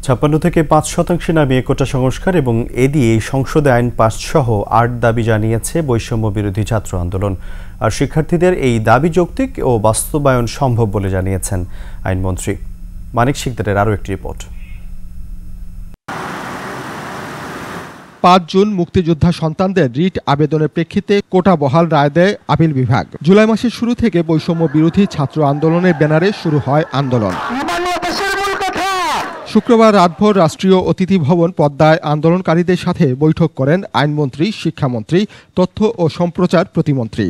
৫৬ থেকে ৫% নামিয়ে কোটা সংস্কার এবং এ দিয়ে সংসদে আইন পাস সহ ৮ দাবি জানিয়েছে বৈষম্য বিরোধী ছাত্র আন্দোলন। আর শিক্ষার্থীদের এই দাবি যৌক্তিক ও বাস্তবায়ন সম্ভব বলে জানিয়েছেন আইনমন্ত্রী। মানিক শিকদারের আরও একটি রিপোর্ট। ৫ জুন মুক্তিযোদ্ধা সন্তানদের রিট আবেদনের প্রেক্ষিতে কোটা বহাল রায় দেয় আপিল বিভাগ। জুলাই মাসের শুরু থেকে বৈষম্য বিরোধী ছাত্র আন্দোলনের ব্যানারে শুরু হয় আন্দোলন। শুক্রবার রাতভর রাষ্ট্রীয় অতিথি ভবন পদ্মায় আন্দোলনকারীদের সাথে বৈঠক করেন আইনমন্ত্রী, শিক্ষামন্ত্রী, তথ্য ও সম্প্রচার প্রতিমন্ত্রী।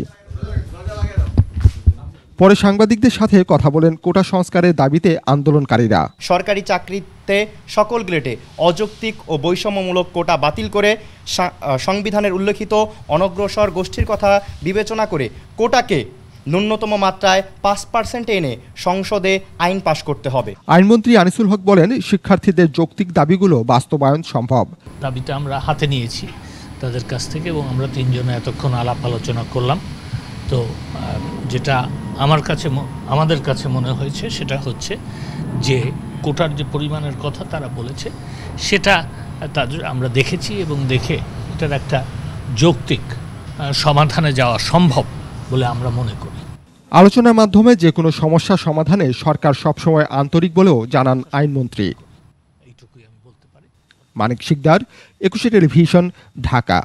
পরে সাংবাদিকদের সাথে কথা বলেন কোটা সংস্কারের দাবিতে আন্দোলনকারীরা। সরকারি চাকরিতে সকল গ্রেডে অযৌক্তিক ও বৈষম্যমূলক কোটা বাতিল করে সংবিধানের উল্লেখিত অনগ্রসর গোষ্ঠীর কথা বিবেচনা করে কোটাকে ন্যূনতম মাত্রায় ৫% এনে সংসদে আইন পাশ করতে হবে। আইনমন্ত্রী আনিসুল হক বলেন, শিক্ষার্থীদের যৌক্তিক দাবিগুলো বাস্তবায়ন সম্ভব। দাবিটা আমরা হাতে নিয়েছি তাদের কাছ থেকে এবং আমরা তিনজনে এতক্ষণ আলাপ আলোচনা করলাম। তো যেটা আমাদের কাছে মনে হয়েছে সেটা হচ্ছে যে কোটার যে পরিমাণের কথা তারা বলেছে সেটা তাদের আমরা দেখেছি এবং দেখে এটার একটা যৌক্তিক সমাধানে যাওয়া সম্ভব বলে আমরা মনে করি। আলোচনার মাধ্যমে যে কোনো সমস্যা সমাধানে সরকার সবসময় আন্তরিক বলেও জানান আইনমন্ত্রী। মানিক শিকদার, ২১ টেলিভিশন, ঢাকা।